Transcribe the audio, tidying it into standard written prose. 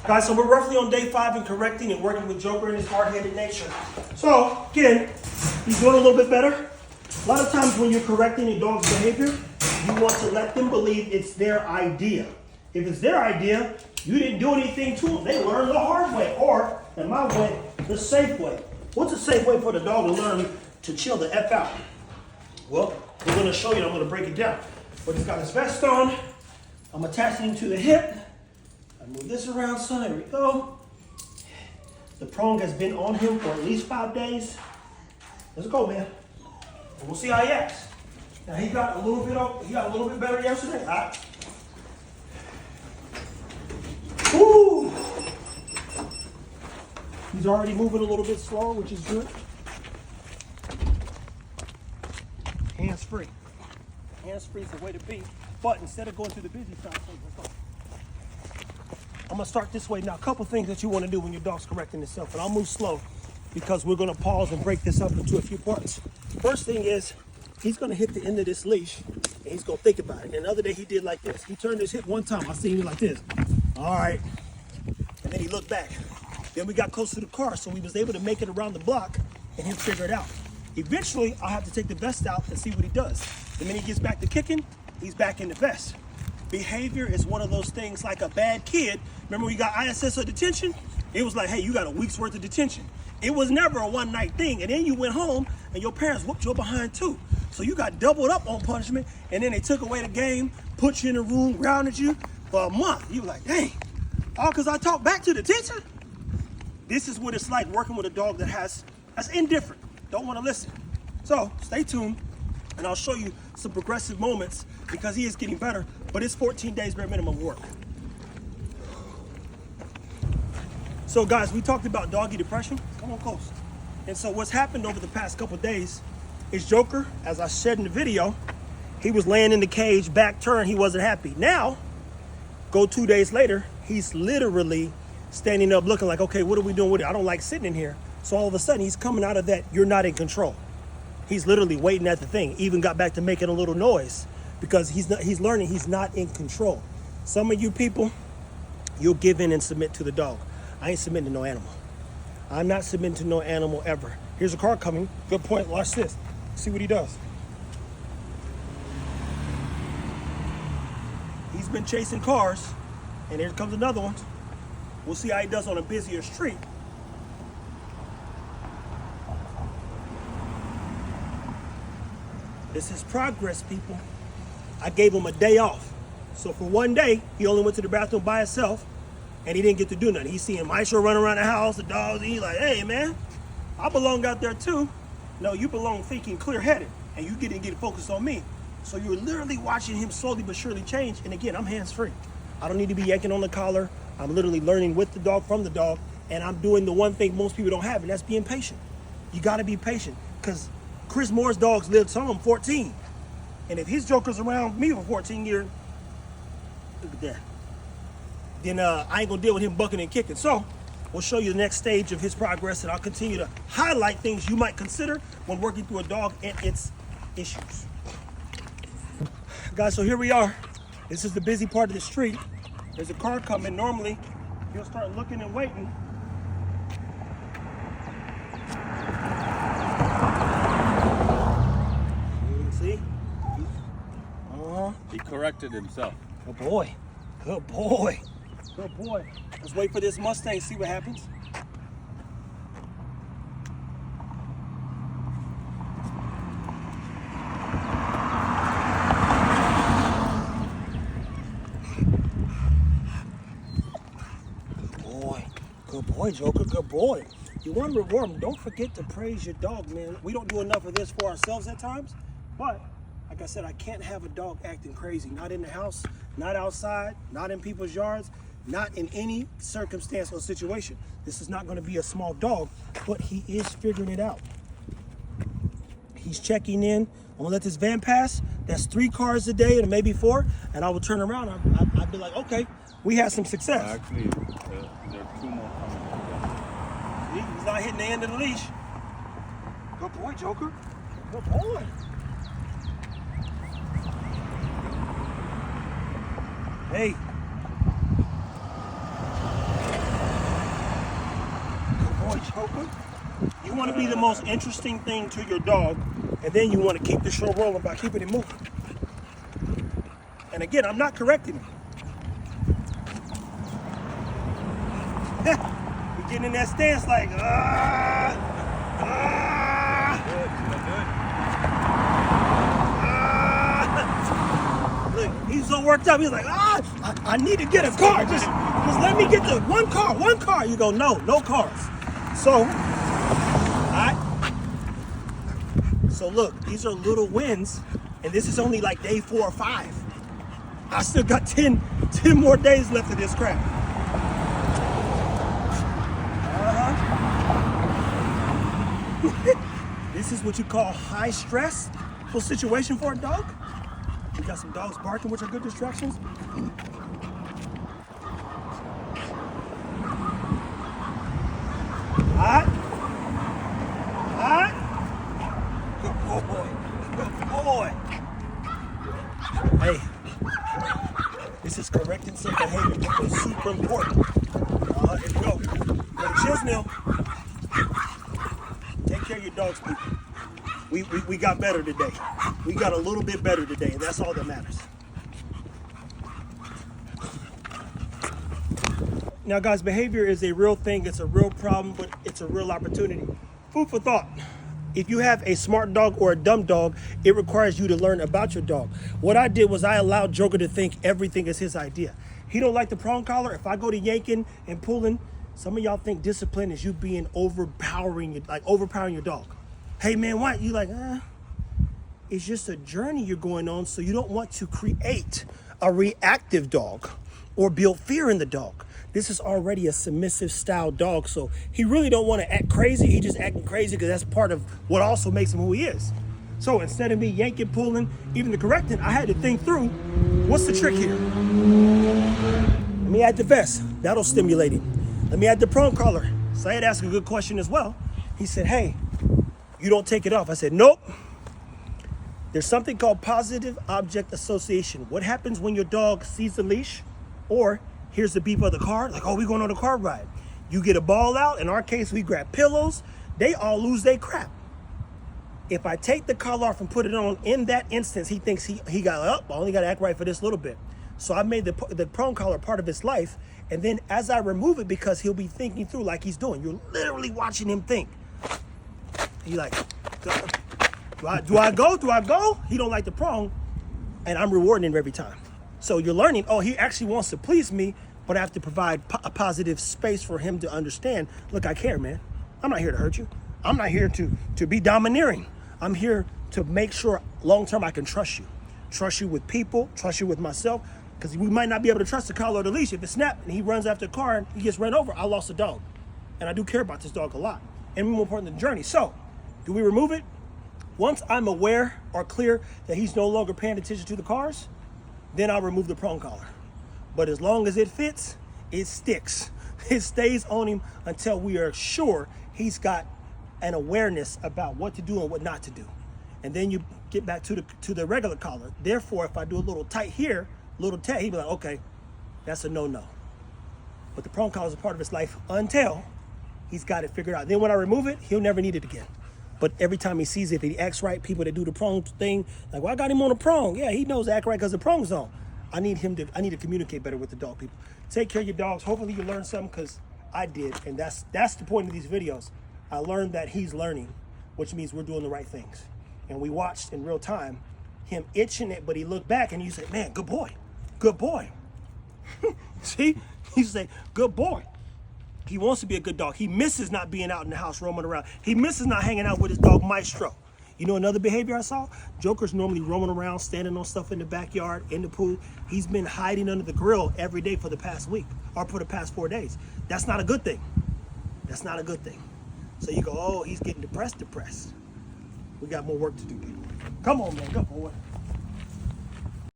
Guys, so we're roughly on day 5 in correcting and working with Joker and his hard-headed nature. So, again, he's doing a little bit better. A lot of times when you're correcting a dog's behavior, you want to let them believe it's their idea. If it's their idea, you didn't do anything to them. They learned the hard way, or, in my way, the safe way. What's a safe way for the dog to learn to chill the F out? Well, we're going to show you. I'm going to break it down. But he's got his vest on. I'm attaching him to the hip. I move this around, son. There we go. The prong has been on him for at least 5 days. Let's go, man. And we'll see how he acts. Now he got a little bit better yesterday. All right. Woo! He's already moving a little bit slower, which is good. Hands free. Hands free is the way to be. But instead of going through the busy side, let's go. I'm gonna start this way now. A couple things that you want to do when your dog's correcting itself, and I'll move slow because we're gonna pause and break this up into a few parts. First thing is, he's gonna hit the end of this leash, and he's gonna think about it. And the other day he did like this. He turned his hip one time. I seen him like this. All right, and then he looked back. Then we got close to the car, so we was able to make it around the block, and he'll figure it out. Eventually, I'll have to take the vest out and see what he does. The minute he gets back to kicking, he's back in the vest. Behavior is one of those things like a bad kid. Remember we got ISS or detention? It was like, hey, you got a week's worth of detention. It was never a one-night thing. And then you went home and your parents whooped you behind too. So you got doubled up on punishment, and then they took away the game, put you in a room, grounded you for a month. You were like, dang, all because I talked back to the teacher? This is what it's like working with a dog that's indifferent, don't want to listen. So stay tuned, and I'll show you some progressive moments because he is getting better, but it's 14 days bare minimum work. So guys, we talked about doggy depression. Come on close. And so what's happened over the past couple of days is Joker, as I said in the video, he was laying in the cage, back turned, he wasn't happy. Now, go 2 days later, he's literally standing up looking like, okay, what are we doing with it? I don't like sitting in here. So all of a sudden he's coming out of that, you're not in control. He's literally waiting at the thing, even got back to making a little noise because he's learning he's not in control. Some of you people, you'll give in and submit to the dog. I ain't submitting to no animal. I'm not submitting to no animal ever. Here's a car coming. Good point. Watch this. See what he does. He's been chasing cars, and here comes another one. We'll see how he does on a busier street. This is progress, people. I gave him a day off. So for 1 day, he only went to the bathroom by himself, and he didn't get to do nothing. He's seeing Maestro running around the house, the dogs, and he's like, hey, man, I belong out there too. No, you belong thinking clear-headed, and you didn't get focused on me. So you're literally watching him slowly but surely change. And again, I'm hands-free. I don't need to be yanking on the collar. I'm literally learning with the dog, from the dog, and I'm doing the one thing most people don't have, and that's being patient. You gotta be patient, because Chris Moore's dogs lived, some of them 14. And if his Joker's around me for 14 years, look at that, then I ain't gonna deal with him bucking and kicking. So we'll show you the next stage of his progress, and I'll continue to highlight things you might consider when working through a dog and its issues. Guys, so here we are. This is the busy part of the street. There's a car coming. Normally, he'll start looking and waiting. See? He corrected himself. Good boy. Good boy. Good boy. Let's wait for this Mustang, see what happens. Good boy, Joker, good boy. You want to reward him. Don't forget to praise your dog, man. We don't do enough of this for ourselves at times, but like I said, I can't have a dog acting crazy. Not in the house, not outside, not in people's yards, not in any circumstance or situation. This is not going to be a small dog, but he is figuring it out. He's checking in. I'm going to let this van pass. That's 3 cars a day and maybe 4, and I will turn around. I'd be like, okay, we had some success. Actually, there are 2 more coming. He's not hitting the end of the leash. Good boy, Joker. Good boy. Hey. boy, Joker. You want to be the most interesting thing to your dog, and then you want to keep the show rolling by keeping it moving. And again, I'm not correcting you. You're getting in that stance like, Look, he's so worked up. He's like, I need to get a car. Just let me get the one car. You go, no cars. So, So look, these are little wins, and this is only like day 4 or 5. I still got 10 more days left of this crap. This is what you call high stressful situation for a dog. We got some dogs barking, which are good distractions. Alright. Good boy. Hey, this is correcting some behavior. It's super important. Here we go. Chisnell. Take care of your dogs, people. We got better today. We got a little bit better today, and that's all that matters. Now, guys, behavior is a real thing. It's a real problem, but it's a real opportunity. Food for thought. If you have a smart dog or a dumb dog, it requires you to learn about your dog. What I did was I allowed Joker to think everything is his idea. He don't like the prong collar. If I go to yanking and pulling, some of y'all think discipline is you being overpowering your dog. Hey man, why? You like, it's just a journey you're going on, so you don't want to create a reactive dog or build fear in the dog. This is already a submissive style dog, so he really don't want to act crazy. He just acting crazy because that's part of what also makes him who he is. So instead of me yanking, pulling, even the correcting, I had to think through, what's the trick here? Let me add the vest. That'll stimulate him. Let me add the prong collar. Syed asked a good question as well. He said, hey, you don't take it off. I said, nope. There's something called positive object association. What happens when your dog sees the leash or here's the beep of the car, like, oh, we're going on a car ride. You get a ball out. In our case, we grab pillows. They all lose their crap. If I take the collar off and put it on, in that instance, he thinks he got up. I only got to act right for this little bit. So I made the prong collar part of his life. And then as I remove it, because he'll be thinking through like he's doing, you're literally watching him think. He's like, do I go? He don't like the prong. And I'm rewarding him every time. So you're learning, oh, he actually wants to please me, but I have to provide a positive space for him to understand, look, I care, man. I'm not here to hurt you. I'm not here to be domineering. I'm here to make sure long-term I can trust you. Trust you with people, trust you with myself, because we might not be able to trust the collar or the leash. If it snapped and he runs after a car and he gets run over, I lost a dog. And I do care about this dog a lot. And more important than the journey. So, do we remove it? Once I'm aware or clear that he's no longer paying attention to the cars, then I'll remove the prong collar. But as long as it fits, it sticks. It stays on him until we are sure he's got an awareness about what to do and what not to do. And then you get back to the regular collar. Therefore, if I do a little tight here, little tag, he'd be like, okay, that's a no-no. But the prong collar is a part of his life until he's got it figured out. Then when I remove it, he'll never need it again. But every time he sees it, if he acts right, people that do the prong thing, like, well, I got him on a prong. Yeah, he knows to act right because the prong's on. I need to communicate better with the dog, people. Take care of your dogs. Hopefully you learned something, because I did. And that's the point of these videos. I learned that he's learning, which means we're doing the right things. And we watched in real time him itching it, but he looked back and you say, man, good boy. Good boy. See? You say, good boy. He wants to be a good dog. He misses not being out in the house roaming around. He misses not hanging out with his dog Maestro. You know another behavior I saw? Joker's normally roaming around, standing on stuff in the backyard, in the pool. He's been hiding under the grill every day for the past week, or for the past 4 days. That's not a good thing. That's not a good thing. So you go, oh, he's getting depressed. We got more work to do, people. Come on, man, good boy.